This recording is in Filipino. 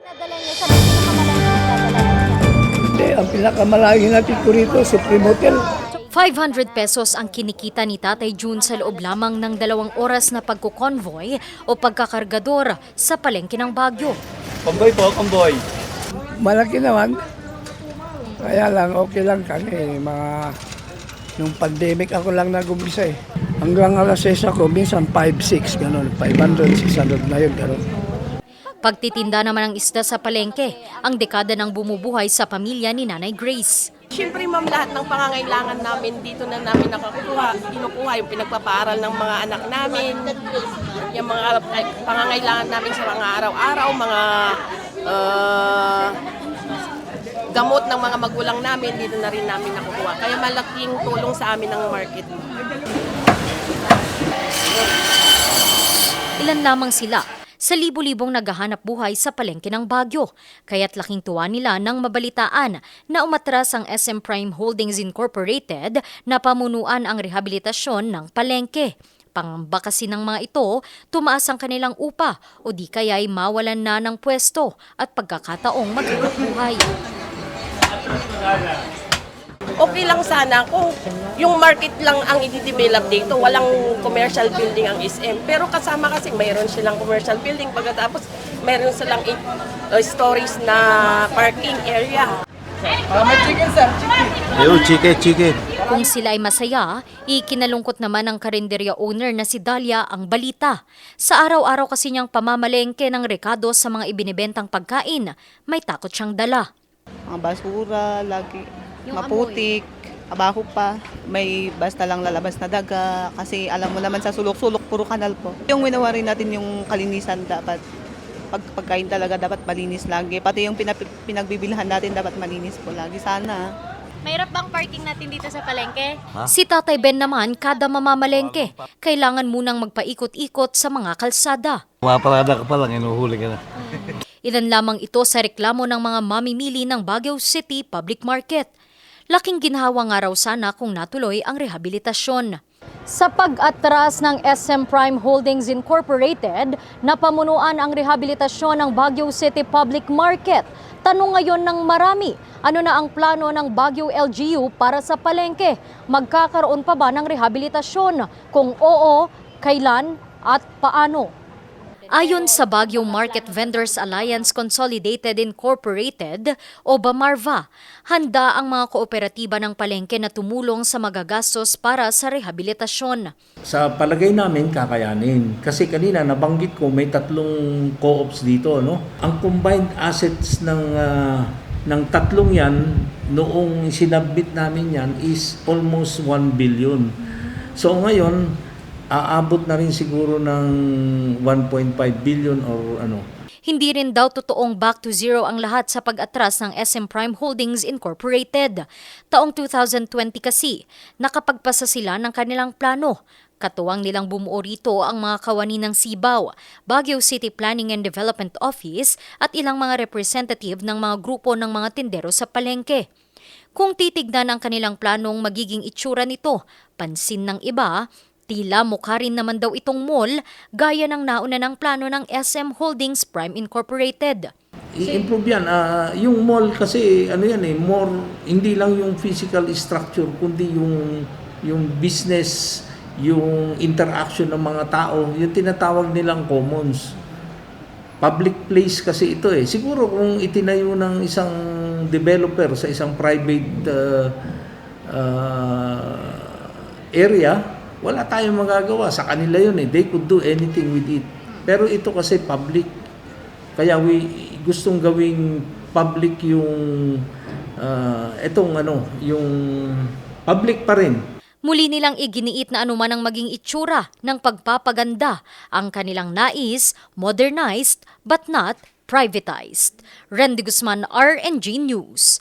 Dadala niyo sa pinakamalaki dadala niyo. Hindi, ang pinakamalaki natin ko rito, Supreme Hotel. 500 pesos ang kinikita ni Tatay June sa loob lamang ng 2 oras na pagkukonvoy o pagkakargador sa palengke ng Baguio. Kamboy po, kamboy. Malaki naman. Kaya lang, okay lang kami. Nung pandemic ako lang nag-umpisa eh. Hanggang alas 6 ako, minsan 5-6, gano'n. 500, 600 na yun, gano'n. Pagtitinda naman ng isda sa palengke, ang dekada ng bumubuhay sa pamilya ni Nanay Grace. Siyempre ma'am, lahat ng pangangailangan namin dito na namin kinukuha yung pinagpapaaral ng mga anak namin, yung mga pangangailangan namin sa mga araw-araw, mga gamot ng mga magulang namin, dito na rin namin nakukuha. Kaya malaking tulong sa amin ng market. Ilan lamang sila sa libu-libong naghahanap buhay sa palengke ng Baguio. Kaya't laking tuwa nila nang mabalitaan na umatras ang SM Prime Holdings Incorporated na pamunuan ang rehabilitasyon ng palengke. Pangamba kasi ng mga ito, tumaas ang kanilang upa o di kaya'y mawalan na ng pwesto at pagkakataong maghanap buhay. Okay lang sana kung yung market lang ang i-develop dito, walang commercial building ang SM. Pero kasama kasi mayroon silang commercial building, pagkatapos mayroon silang stories na parking area. May chicken, sir. Chicken. Chicken. Kung sila ay masaya, ikinalungkot naman ng karinderya owner na si Dalia ang balita. Sa araw-araw kasi niyang pamamalengke ng rekado sa mga ibinibentang pagkain, may takot siyang dala. Mga basura, lagi Yung maputik, abaho pa. May basta lang lalabas na daga kasi alam mo naman sa sulok-sulok puro kanal po. Yung winawari natin yung kalinisan dapat pagkain talaga dapat malinis lagi. Pati yung pinagbibilhan natin dapat malinis po lagi sana. Mahirap bang parking natin dito sa palengke? Si Tatay Ben naman kada mamamalengke, kailangan munang magpaikot-ikot sa mga kalsada. Maparada ka pa lang, inuhuli ka na. Ilan lamang ito sa reklamo ng mga mamimili ng Baguio City Public Market. Laking ginhawa nga raw sana kung natuloy ang rehabilitasyon. Sa pag-atras ng SM Prime Holdings Incorporated, napamunuan ang rehabilitasyon ng Baguio City Public Market. Tanong ngayon ng marami, ano na ang plano ng Baguio LGU para sa palengke? Magkakaroon pa ba ng rehabilitasyon? Kung oo, kailan at paano? Ayon sa Baguio Market Vendors Alliance Consolidated Incorporated o BAMARVA, handa ang mga kooperatiba ng palengke na tumulong sa magagastos para sa rehabilitasyon. Sa palagay namin, kakayanin. Kasi kanina nabanggit ko may 3 co-ops dito. No? Ang combined assets ng 3 yan, noong sinabit namin yan is almost 1 billion. So ngayon, aabot na rin siguro ng 1.5 billion or ano. Hindi rin daw totoong back to zero ang lahat sa pag-atras ng SM Prime Holdings Incorporated. Taong 2020 kasi, nakapagpasa sila ng kanilang plano. Katuwang nilang bumuo rito ang mga kawani ng Sibaw, Baguio City Planning and Development Office at ilang mga representative ng mga grupo ng mga tindero sa palengke. Kung titignan ang kanilang planong magiging itsura nito, pansin ng iba, tila mukha rin naman daw itong mall gaya ng nauna ng plano ng SM Holdings Prime Incorporated. I-improve yan. Yung mall kasi ano yan more, hindi lang yung physical structure kundi yung business, yung interaction ng mga tao, yung tinatawag nilang commons. Public place kasi ito eh. Siguro kung itinayo ng isang developer sa isang private area, wala tayong magagawa. Sa kanila yun eh. They could do anything with it. Pero ito kasi public. Kaya gustong gawing public yung yung public pa rin. Muli nilang iginiit na anuman ang maging itsura ng pagpapaganda. Ang kanilang nais, modernized but not privatized. Randy Guzman, RNG News.